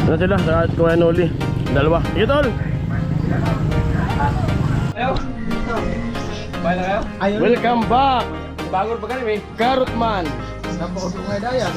Ano sila? Sa Kuya Noli. Dalawa. Sige tol! Ayaw. Bahay na kayo? Welcome back! Bagol pa kayo eh. Carrotman! Napakot ng dayan.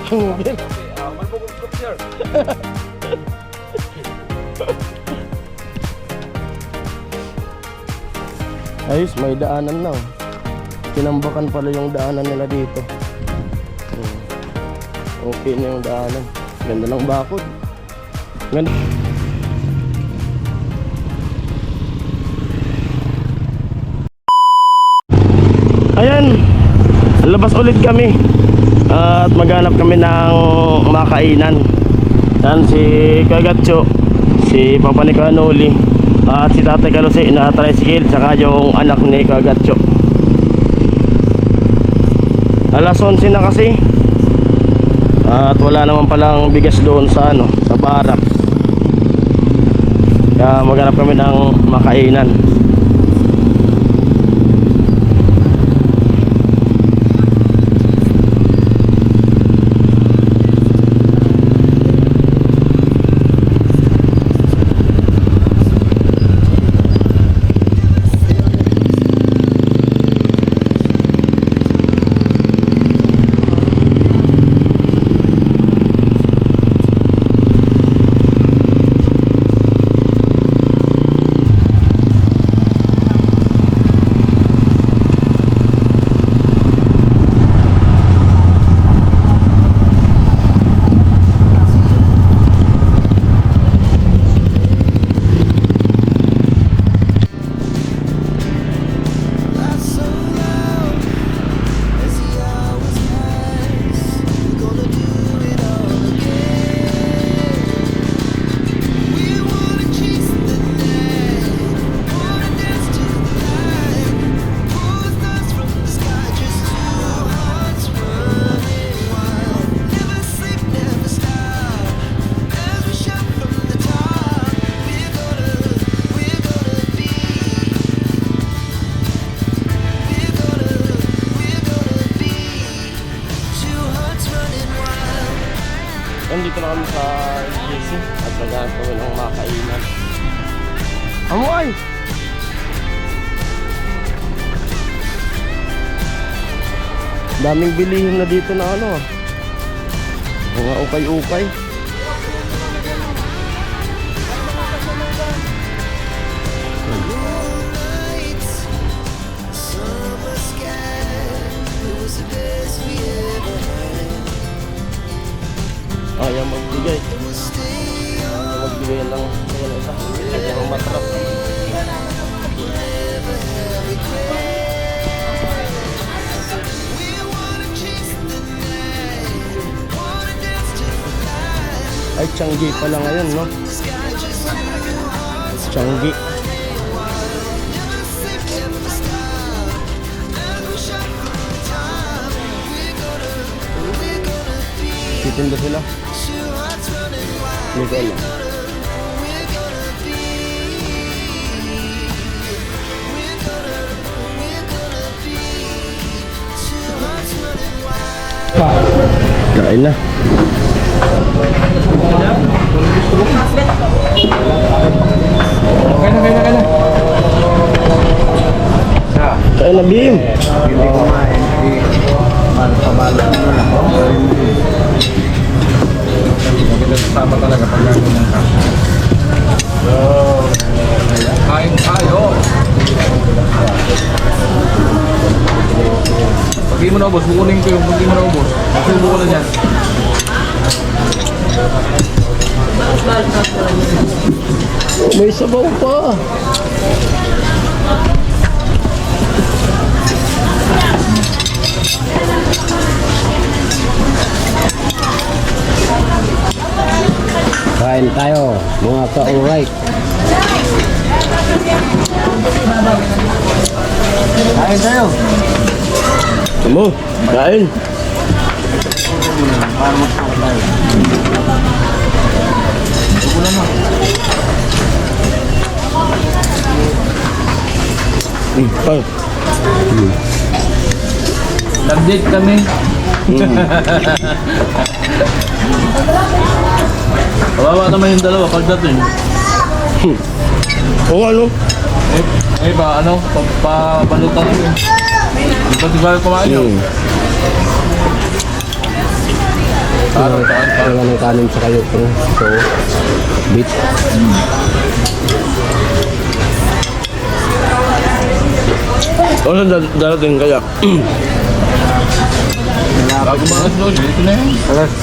Tumugin. Malpugog sir. Ayos, may daanan na. Tinambakan pala yung daanan nila dito. Okay na yung daanan. Ganda ng bakod. Ganda. Ayan, labas ulit kami at maghanap kami ng makainan. Yan si Kagatcho, si Papa ni Kanoli, at si Tatay Kalusi na tricycle, saka yung anak ni Kagatcho. Alas 11 na kasi at wala naman palang bigas doon sa sa barak. Kaya maghanap kami ng makainan. Nandito na kami sa GC at maghanap kami ng makainan. Amoy! Daming bilihin na dito na mga ukay-ukay. Ayaw magbigay. Magbigay lang isa. Ayaw matrap. Ay, Changi pala ngayon, no? Changi. Titinda sila. Hindi ko alam. Kain na. Kain na, Bim. Hindi kumain. Pabalo mo lang. Tama talaga pag gano'n ng kasa. Kain tayo. Pag di mo na ubos, bukunin ko yung pag di mo na ubos. Subo ko na dyan. May sabaw pa. Kain tayo, mga ka-alright. Kain tayo. Mo, kain. Ulam na. Ay. Nag-date kami. Kawawa naman yung dalawa pagdating. Oo ano? Ano? Pabalutan ko. Hindi pa tigil kumain yun. Wala ng kanin sa kayo. So, beef. Ano darating kaya? Bago mga snow, dito na yun. Alas,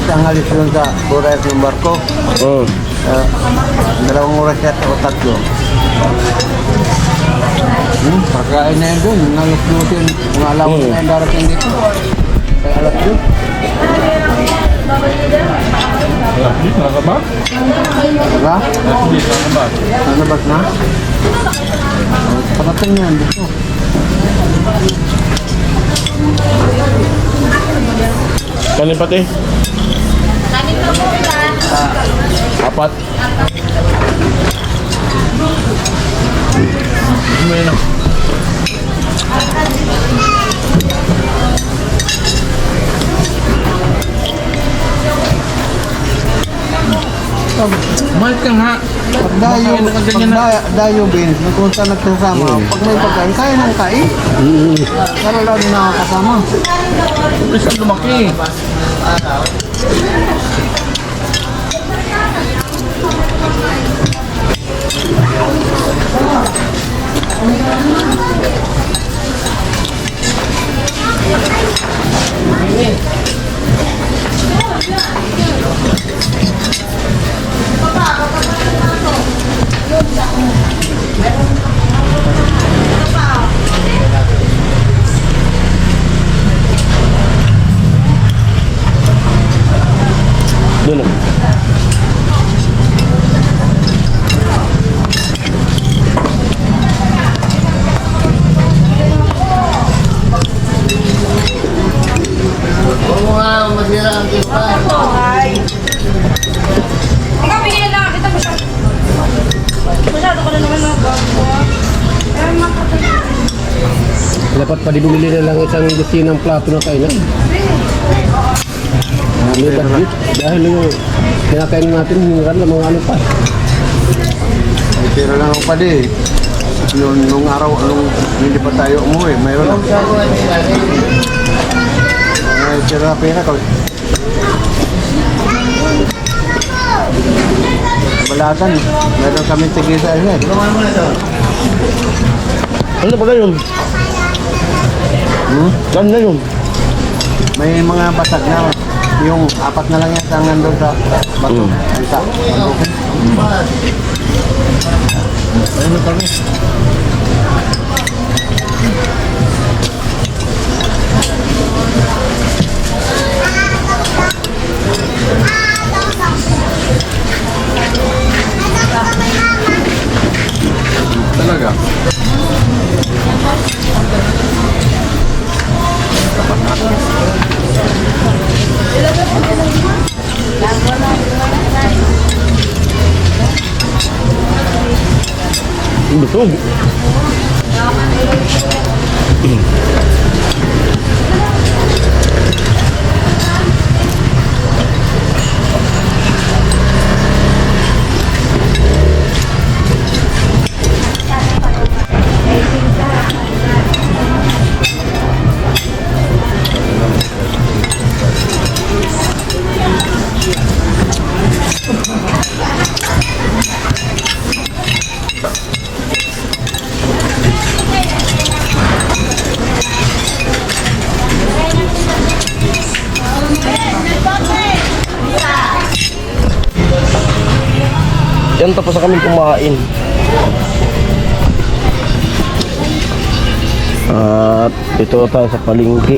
ang alis doon sa Borayas ng barko. Oo. 2 oras yata o 3. Pagkain na yun doon. Nalos doon. Kung alam mo na yung darating dito. Kaya alas doon. Dito, nakabak? Diba? Dito, nakabak. Nalabas na? Parating yan dito. Kanin pati? Apat. May na. Mahal ka nga. Dayo beans, kung saan nagsasama, pag may pagkain, kaya ng kain. Para lang nakakasama. Isa lumaki. Doon na. Ikaw, bigyan lang. Kita mo siya. Masyado ko na naman mga bago. Dapat pa di bumili na lang isang dosinang plato na kainan. May budget. Dahil yung kinakain natin, hingan ng mga ano pa. Ay, tira lang ako pa di. Nung araw, hindi pa tayo umuwi, mayroon lang. Ay, tira na pera ko. Balatan, meron kami tigisa yun. Ano pala yun? Saan na yun? May mga basag na. Yung 4 na lang yan ang nandun sa bato. Isa. Ano kami? Talaga. Busog. Yan, tapos na kami kumain. At ito tayo sa palengke.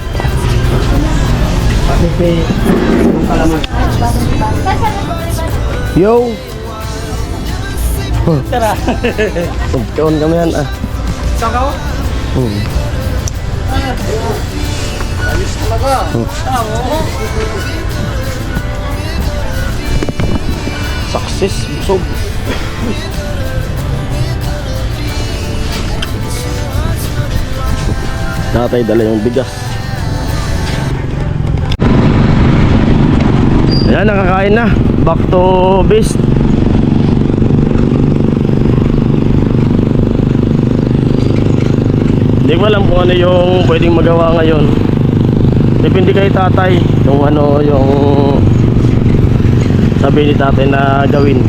Yo! Tara! Pagkaon kami yan ah. Sakaw? Ayos talaga. sis, busog. Tatay dala yung bigas. Ayan, nakakain na. Back to base. Hindi ko alam kung ano yung pwedeng magawa ngayon. Depende kay tatay kung ano yung sabi ni tatay na gawin.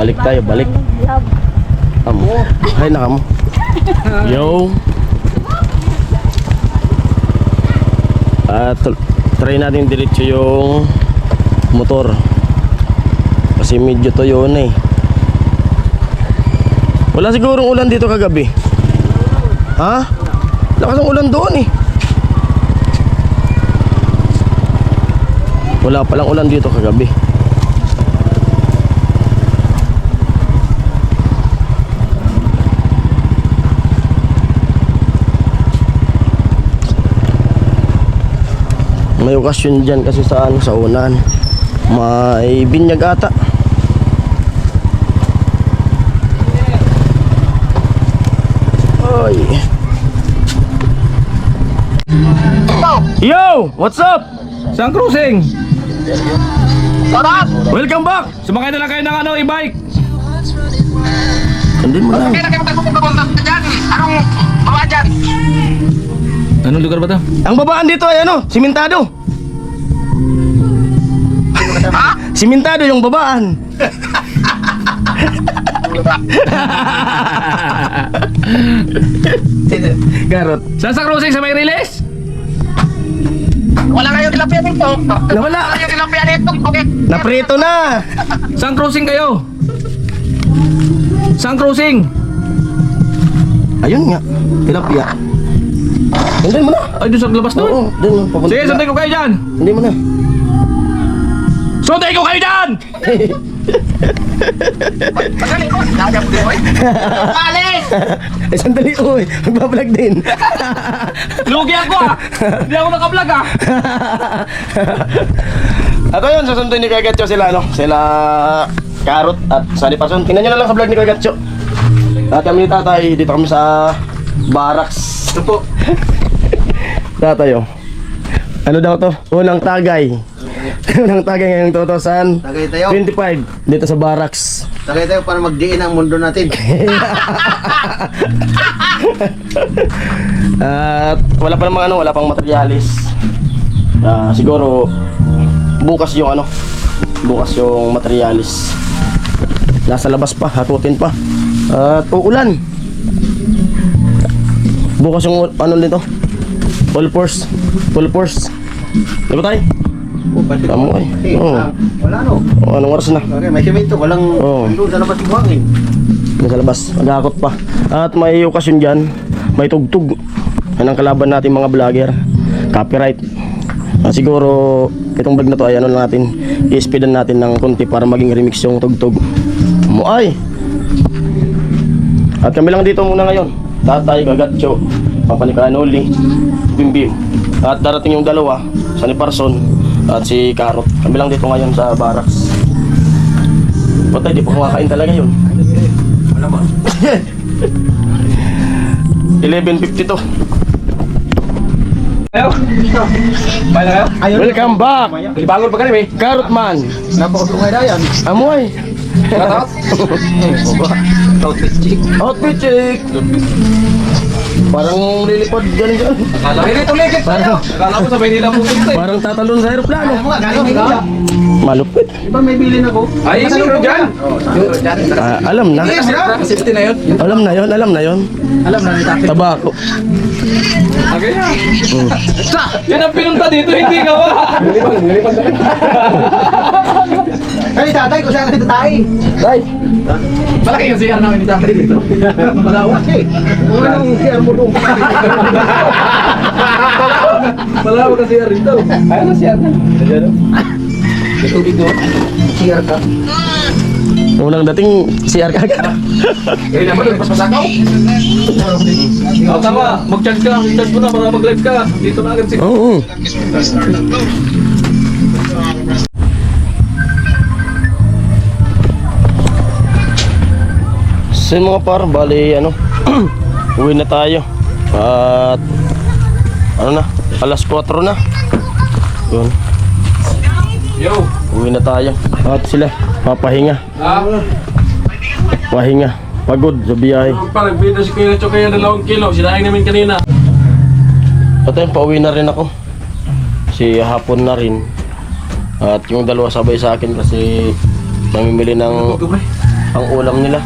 Balik tayo, balik. Amo. Hay na kamo. Yo. At try natin diretso yung motor. Kasi medyo to yun eh. Wala sigurong ulan dito kagabi. Ha? Lakas ang ulan doon eh. Wala palang ulan dito kagabi. May okasyon dyan kasi sa ano, sa unahan. May binyag ata. Oy. Yo! What's up? Saan cruising? Welcome back! Sumakay na lang kayo ng ano, e-bike. Andin mo lang. Anong lugar ba to? Ang babaan dito ay ano? Simentado. Simentado yung babaan. Garot. Saan sa cruising? Sa may release? Wala kayong tilapia dito. Nawala. Wala kayong tilapia dito. Okay. Naprito na. Saan cruising kayo? Saan cruising? Ayun nga. Tilapia. Hindi mo na. Ay, doon sa labas doon. Oo, doon mo. Papunta Sige, na. sundin ko kayo dyan. Hindi mo na. Sundin ko kayo dyan! Magaling ko. Naya mo din, oy. Alis! Eh, sandali, uy. Magbablog din. Lugi ako ah! Hindi ako nakablog ah! At ayun, susundin ni Kuya Gatcho sila, ano? Sila Karot at Sunny Parson. Tingnan nyo na lang sa vlog ni Kuya Gatcho. At kami ni tatay, dito kami sa barracks. Ito po. Tatay, oh. Ano daw to? Unang tagay. Unang tagay ngayong 2025 Tagay tayo. dito sa barracks. Tagay tayo para magdiin ang mundo natin. At wala pa namang ano, wala pang materialis. Siguro bukas yung ano, bukas yung materialis. Nasa labas pa, hatutin pa. At uulan. Bukas yung ano nito? Full force. Full force. Di ba tayo? Tamo ay. Oo. Wala no. Anong oras na? Okay, may semento. Walang Oo. doon sa labas yung buhangin. Nasa labas, nagakot pa. At may okasyon dyan, may tugtog. Yan ang kalaban natin mga vlogger. Copyright. Siguro, itong vlog na to ay ano natin, i-speedan natin ng konti para maging remix yung tugtog. Muay! At kami lang dito muna ngayon. Tatay, Gagatcho, Papa ni Kanoli, Bimbim. At darating yung dalawa, Sunny Parson at si Karot. Kami lang dito ngayon sa barracks. Patay, di pa kumakain talaga yun. Wala ba? 11:52. Ayo! Bye na kayo? Welcome back! Libangon pa kami. Karot man! Napakasungay na yan. Amoy! Katot? Outfit chick. Outfit check! Parang lilipad ganun dyan. Akala ko ulit tayo. Akala ko sabay nila pupunta eh. Parang tatalon sa aeroplano. Gano'n ka? Malupit. Di ba may bilin ako? Ay, sino dyan? Alam na. Safety na yun. Alam na yon, alam na yon. Alam na ni tatay. Tabako. Okay na. Yan ang pinunta dito, hindi ka ba? Ay, tatay ko siya nito tayo. Tay! Malaki yung CR namin ni tatay dito. Malawak eh. Kung anong siya mo doon. Malawa kasi yan rito. Ayun na siya. Ayan, oh. May tubig doon. CR ka. Unang dating CR kagad. Eh, naman, pas masakaw. Oh, tama. Mag-charge ka. I-charge mo na para mag-live ka. Dito na agad si... Oo. So yun mga par, bali ano, uwi na tayo. At ano na, alas 4 na. Yun, Yo. uwi na tayo. At sila, papahinga. Pahinga, pagod sa biyahe. Parang bida si Kuya Cho kaya 2 kilo. Sinaing namin kanina. At ayun, pauwi na rin ako. Si hapon na rin. At yung dalawa sabay sa akin kasi namimili ng ang ulam nila.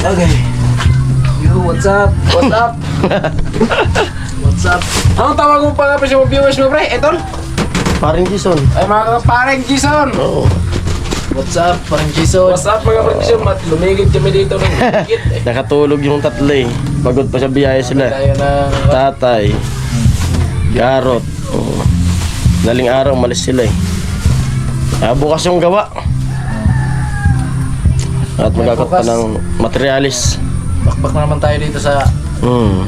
Okay. Yo, what's up? What's up? What's up? Anong tawag mo pa nga pa sa mga viewers mo, pre? Etol? Paring Jason. Ay, mga pareng Jason! Oo. What's up, parang Jason? What's up, mga pareng Jason? Lumigit kami dito ng higit eh. Nakatulog yung tatlo eh. Pagod pa sa biyahe sila. Tayo na... Tatay. Garot. Oo. Daling araw, malis sila eh. Bukas yung gawa. At magkakot pa ng materialis. Bakbak na naman tayo dito sa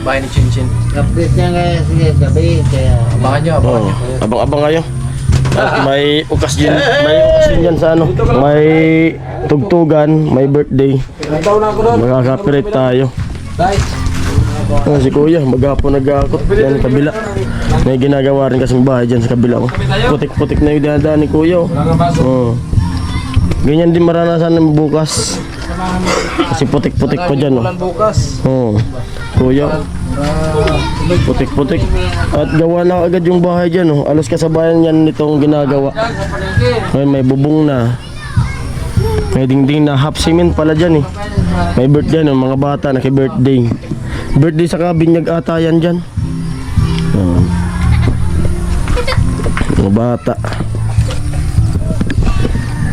bahay ni Chinchin. Update niya ngayon. Sige, gabi. Kaya... Abangan nyo, abangan Oo. nyo. Abang-abang kayo. At may ukas din yan sa ano. May tugtugan, may birthday. Nagtaw na ako doon. Magkakapirit tayo. Si kuya, maghapon nag-aakot yan sa kabila. May ginagawa rin kasing bahay dyan sa kabila. Oh. Putik-putik na yung dinadaan ni kuya. Oh. Wala kang baso. Oo. Ganyan din maranasan ng bukas. Kasi putik-putik pa dyan. Oh. Ulan bukas. Oo. Kuya, putik-putik. At gawa na agad yung bahay dyan. Oh. Alos kasabayan yan nitong ginagawa. May bubong na. May dingding na half cement pala dyan eh. May birthday ng mga bata, naki-birthday. Birthday sa kabinyag ata yan dyan. Mga bata.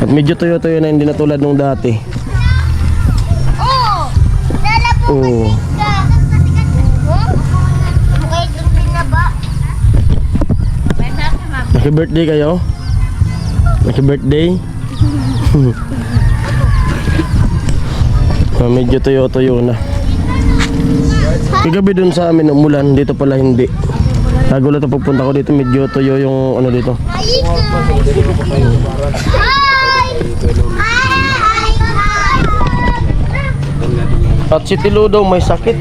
At medyo tuyo-tuyo na, hindi na tulad nung dati. Oo. Naki-birthday kayo? Naki-birthday? Medyo tuyo-tuyo na. Kagabi dun sa amin umulan, dito pala hindi. Nagulat ako pagpunta ko dito, medyo tuyo yung ano dito. At si Tilo daw may sakit,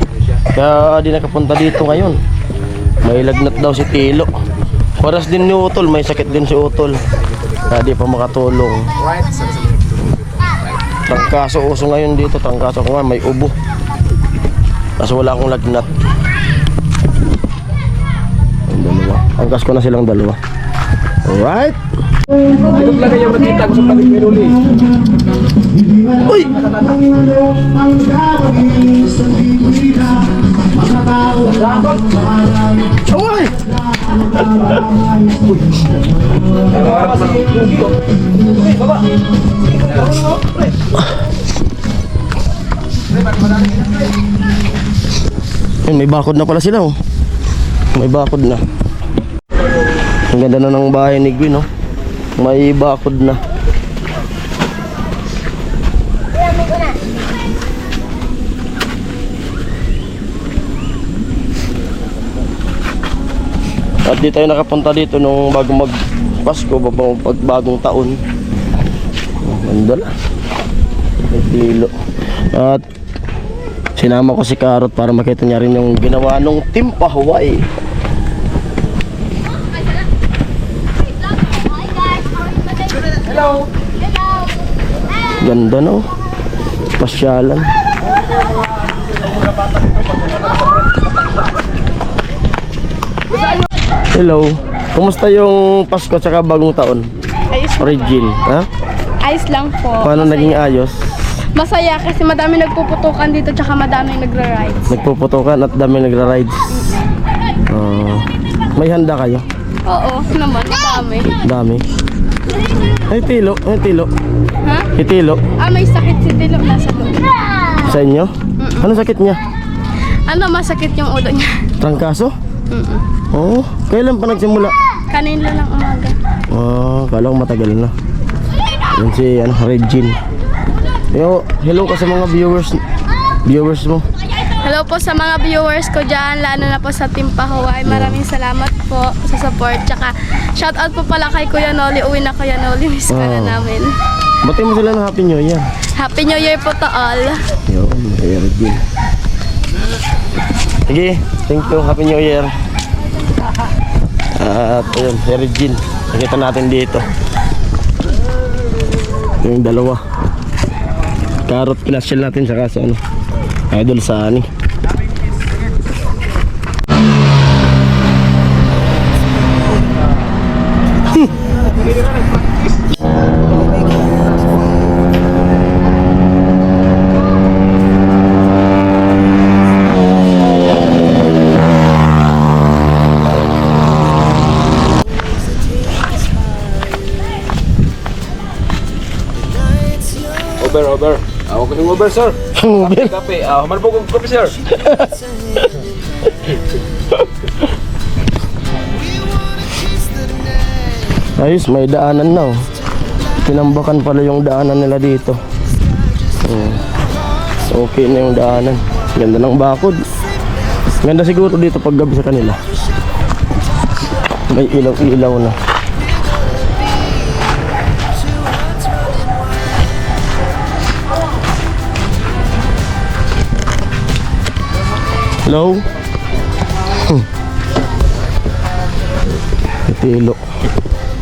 kaya di nakapunta dito ngayon. May lagnat daw si Tilo. Paras din ni Utol, may sakit din si Utol. Kaya di pa makatulong. Trangkaso uso ngayon dito, trangkaso ko nga, may ubo. Kaso wala akong lagnat. Ang dalawa. Angkas ko na silang dalawa. Alright. Ito talaga yung makita ko sa palig may uli. Uy! Uy! Ayun, may bakod na pala sila oh. May bakod na. Ang ganda na ng bahay ni Gwen oh. May bakod na. At di tayo nakapunta dito nung bago mag Pasko, bagong taon. Ganda na. May Tilo. At sinama ko si Karot para makita niya rin yung ginawa nung Team Pahuway. Hello. Ganda no. Pasyalan. Hello. Kumusta yung Pasko at bagong taon? Ayos, Regine, ha? ayos lang po. Paano naging ayos? Masaya kasi madami nagpuputukan dito tsaka madami nagra-rides. Nagpuputukan at dami nagra-rides. May handa kayo? Oo, naman, madami. Dami. Ay Tilo, ay Tilo. Ha? Si Tilo, May sakit si Tilo, nasa loob. sa inyo? Ano sakit niya? Masakit yung ulo niya. Trangkaso? Oh, kailan pa nagsimula? Kanina lang umaga. Kala ko matagal na. Yan si Regine. Yo, hello ka sa mga viewers mo. Hello po sa mga viewers ko dyan, lalo na po sa Team Pahawaii. Maraming salamat po sa support. Tsaka shoutout po pala kay Kuya Noli. Uwi na Kuya Noli, miss ka na namin. Bati mo sila ng Happy New Year. Happy New Year po to all. Yo, kay Regine. Sige, thank you. Happy New Year. At ayun, si Regine. Nakita natin dito. Yung dalawa. Karot pinasyal natin sa kaso ano. Idol sa ani. Over. Ako ko yung over, sir. Kape. Malbog ang kape, sir. Ayos, may daanan na oh. Tinambakan pala yung daanan nila dito. Okay na yung daanan. Ganda ng bakod. Ganda siguro dito pag gabi sa kanila. May ilaw-ilaw na. Hello? Tilo.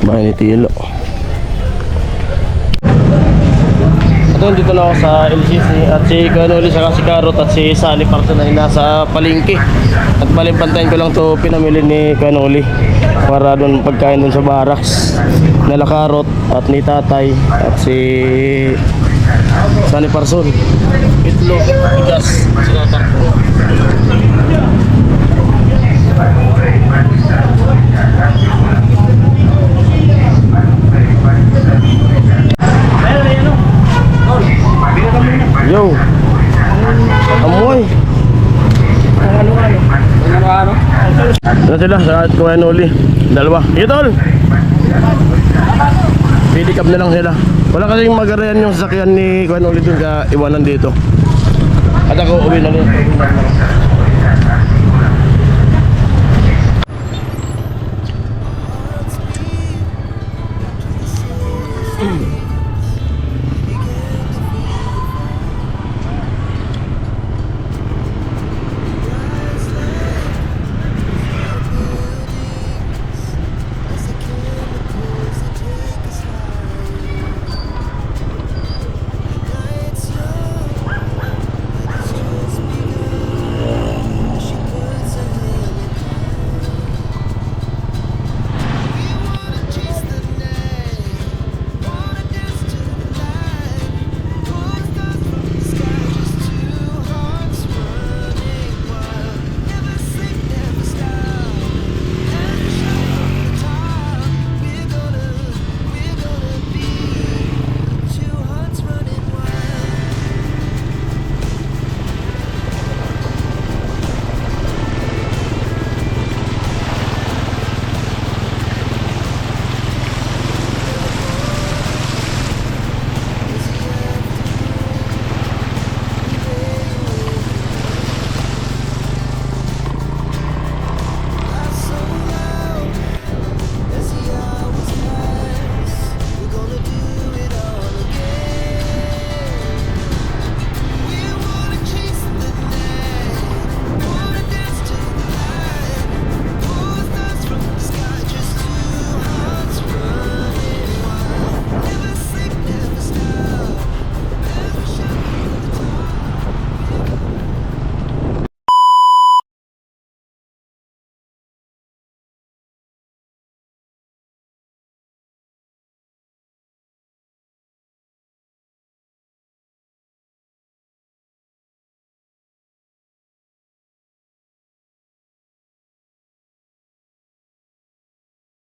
Bahay ni Tilo. Ito, dito na ako sa LCC at si Kanoli saka si Karot at si Sally Parson ay nasa palengke. At palimpantayin ko lang to pinamili ni Kanoli para doon pagkain doon sa barracks. Nala Karot at ni Tatay at si Sally Parson. Itlog, bigas, sinatak. Yo. Amoy. Ano? Ano sila sa Kuya Noli? Dalawa. Itol. Pick up na lang sila. Wala kasing magarayan yung sasakyan ni Kuya Noli dun ka iwanan dito. At ako uwi na rin.